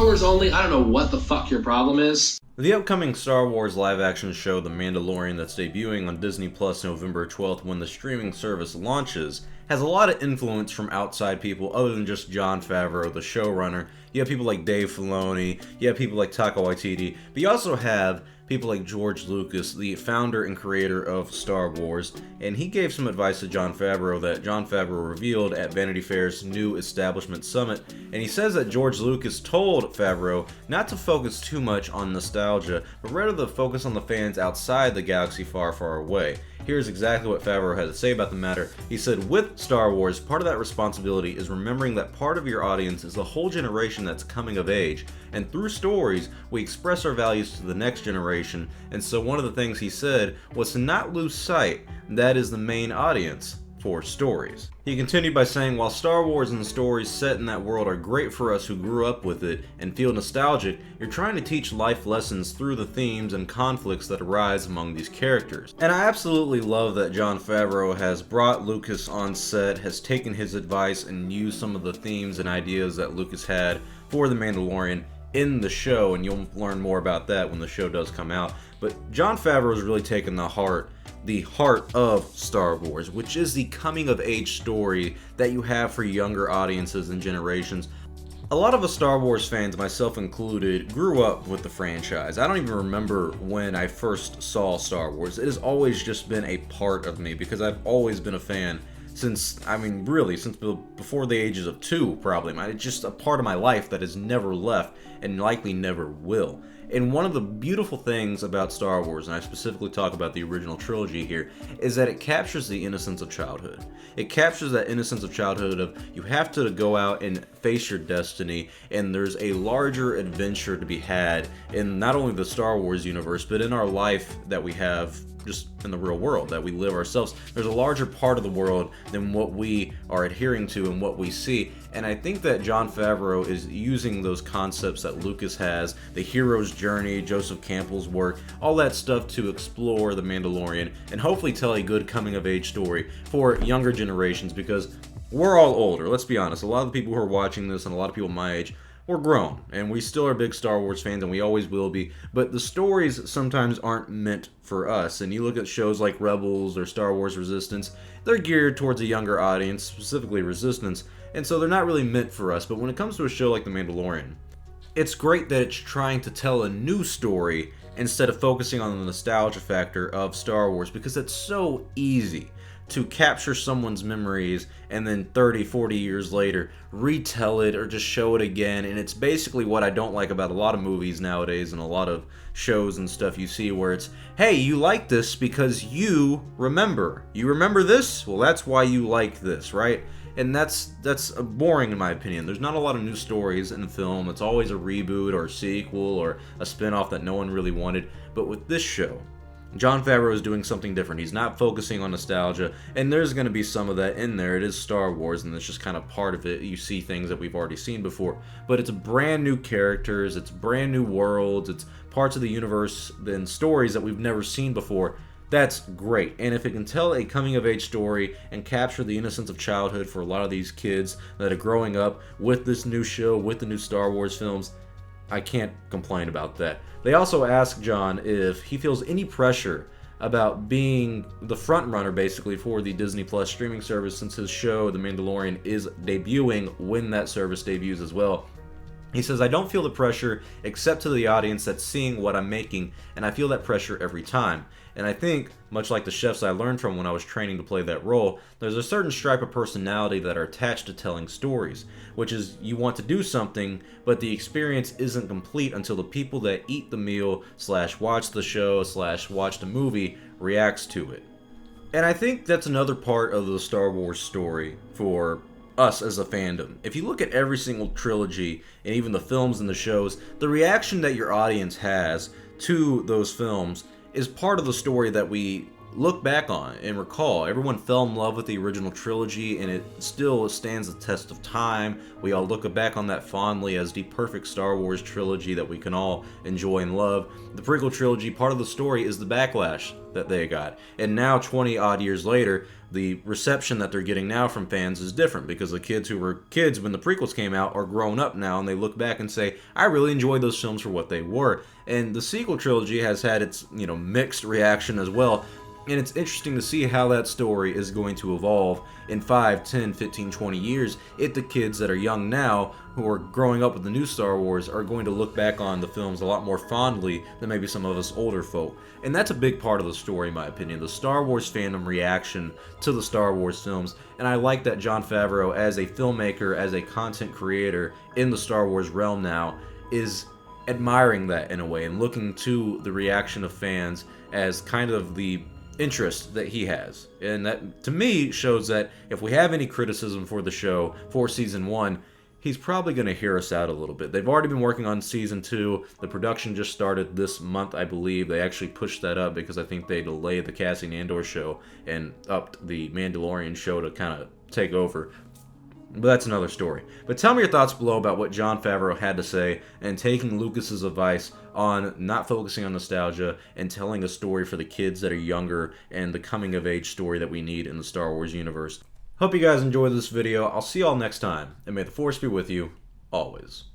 Star Wars only. I don't know what the fuck your problem is. The upcoming Star Wars live-action show The Mandalorian that's debuting on Disney Plus November 12th when the streaming service launches has a lot of influence from outside people other than just Jon Favreau, the showrunner. You have people like Dave Filoni, you have people like Taika Waititi, but you also have people like George Lucas, the founder and creator of Star Wars, and he gave some advice to Jon Favreau that Jon Favreau revealed at Vanity Fair's new Establishment Summit, and he says that George Lucas told Favreau not to focus too much on nostalgia, but rather to focus on the fans outside the galaxy far, far away. Here's exactly what Favreau had to say about the matter. He said, with Star Wars, part of that responsibility is remembering that part of your audience is the whole generation that's coming of age, and through stories, we express our values to the next generation, and so one of the things he said was to not lose sight that is the main audience for stories. He continued by saying, while Star Wars and the stories set in that world are great for us who grew up with it and feel nostalgic, you're trying to teach life lessons through the themes and conflicts that arise among these characters. And I absolutely love that Jon Favreau has brought Lucas on set, has taken his advice and used some of the themes and ideas that Lucas had for The Mandalorian in the show, and you'll learn more about that when the show does come out. But Jon Favreau has really taken the heart of Star Wars, which is the coming-of-age story that you have for younger audiences and generations. A lot of us Star Wars fans, myself included, grew up with the franchise. I don't even remember when I first saw Star Wars. It has always just been a part of me because I've always been a fan since before the ages of 2, probably. It's just a part of my life that has never left and likely never will. And one of the beautiful things about Star Wars, and I specifically talk about the original trilogy here, is that it captures the innocence of childhood. It captures that innocence of childhood of you have to go out and face your destiny, and there's a larger adventure to be had in not only the Star Wars universe, but in our life that we have just in the real world that we live ourselves. There's a larger part of the world than what we are adhering to and what we see. And I think that Jon Favreau is using those concepts that Lucas has, the hero's journey, Joseph Campbell's work, all that stuff to explore The Mandalorian and hopefully tell a good coming-of-age story for younger generations, because we're all older, let's be honest. A lot of the people who are watching this and a lot of people my age, we're grown, and we still are big Star Wars fans, and we always will be, but the stories sometimes aren't meant for us. And you look at shows like Rebels or Star Wars Resistance, they're geared towards a younger audience, specifically Resistance, and so they're not really meant for us. But when it comes to a show like The Mandalorian, it's great that it's trying to tell a new story instead of focusing on the nostalgia factor of Star Wars, because it's so easy to capture someone's memories and then 30, 40 years later retell it or just show it again. And it's basically what I don't like about a lot of movies nowadays and a lot of shows and stuff you see where it's, hey, you like this because you remember this? Well, that's why you like this, right? And that's boring in my opinion. There's not a lot of new stories in film. It's always a reboot or a sequel or a spin-off that no one really wanted. But with this show, Jon Favreau is doing something different. He's not focusing on nostalgia, and there's going to be some of that in there. It is Star Wars, and it's just kind of part of it. You see things that we've already seen before, but it's brand new characters, it's brand new worlds, it's parts of the universe and stories that we've never seen before. That's great. And if it can tell a coming-of-age story and capture the innocence of childhood for a lot of these kids that are growing up with this new show, with the new Star Wars films, I can't complain about that. They also asked Jon if he feels any pressure about being the front runner basically for the Disney Plus streaming service, since his show The Mandalorian is debuting when that service debuts as well. He says, I don't feel the pressure except to the audience that's seeing what I'm making, and I feel that pressure every time. And I think, much like the chefs I learned from when I was training to play that role, there's a certain stripe of personality that are attached to telling stories, which is you want to do something, but the experience isn't complete until the people that eat the meal / watch the show / watch the movie reacts to it. And I think that's another part of the Star Wars story for us as a fandom. If you look at every single trilogy and even the films and the shows, the reaction that your audience has to those films is part of the story that we look back on and recall. Everyone fell in love with the original trilogy, and it still stands the test of time. We all look back on that fondly as the perfect Star Wars trilogy that we can all enjoy and love. The prequel trilogy, part of the story is the backlash that they got. And now, 20 odd years later, the reception that they're getting now from fans is different, because the kids who were kids when the prequels came out are grown up now, and they look back and say, I really enjoyed those films for what they were. And the sequel trilogy has had its, mixed reaction as well. And it's interesting to see how that story is going to evolve in 5, 10, 15, 20 years if the kids that are young now, who are growing up with the new Star Wars, are going to look back on the films a lot more fondly than maybe some of us older folk. And that's a big part of the story, in my opinion, the Star Wars fandom reaction to the Star Wars films. And I like that Jon Favreau, as a filmmaker, as a content creator in the Star Wars realm now, is admiring that in a way and looking to the reaction of fans as kind of the interest that he has. And that, to me, shows that if we have any criticism for the show for season 1, he's probably going to hear us out a little bit. They've already been working on season 2. The production just started this month, I believe. They actually pushed that up because I think they delayed the Cassian Andor show and upped the Mandalorian show to kind of take over. But that's another story. But tell me your thoughts below about what Jon Favreau had to say, and taking Lucas's advice on not focusing on nostalgia and telling a story for the kids that are younger, and the coming-of-age story that we need in the Star Wars universe. Hope you guys enjoyed this video. I'll see y'all next time, and may the Force be with you, always.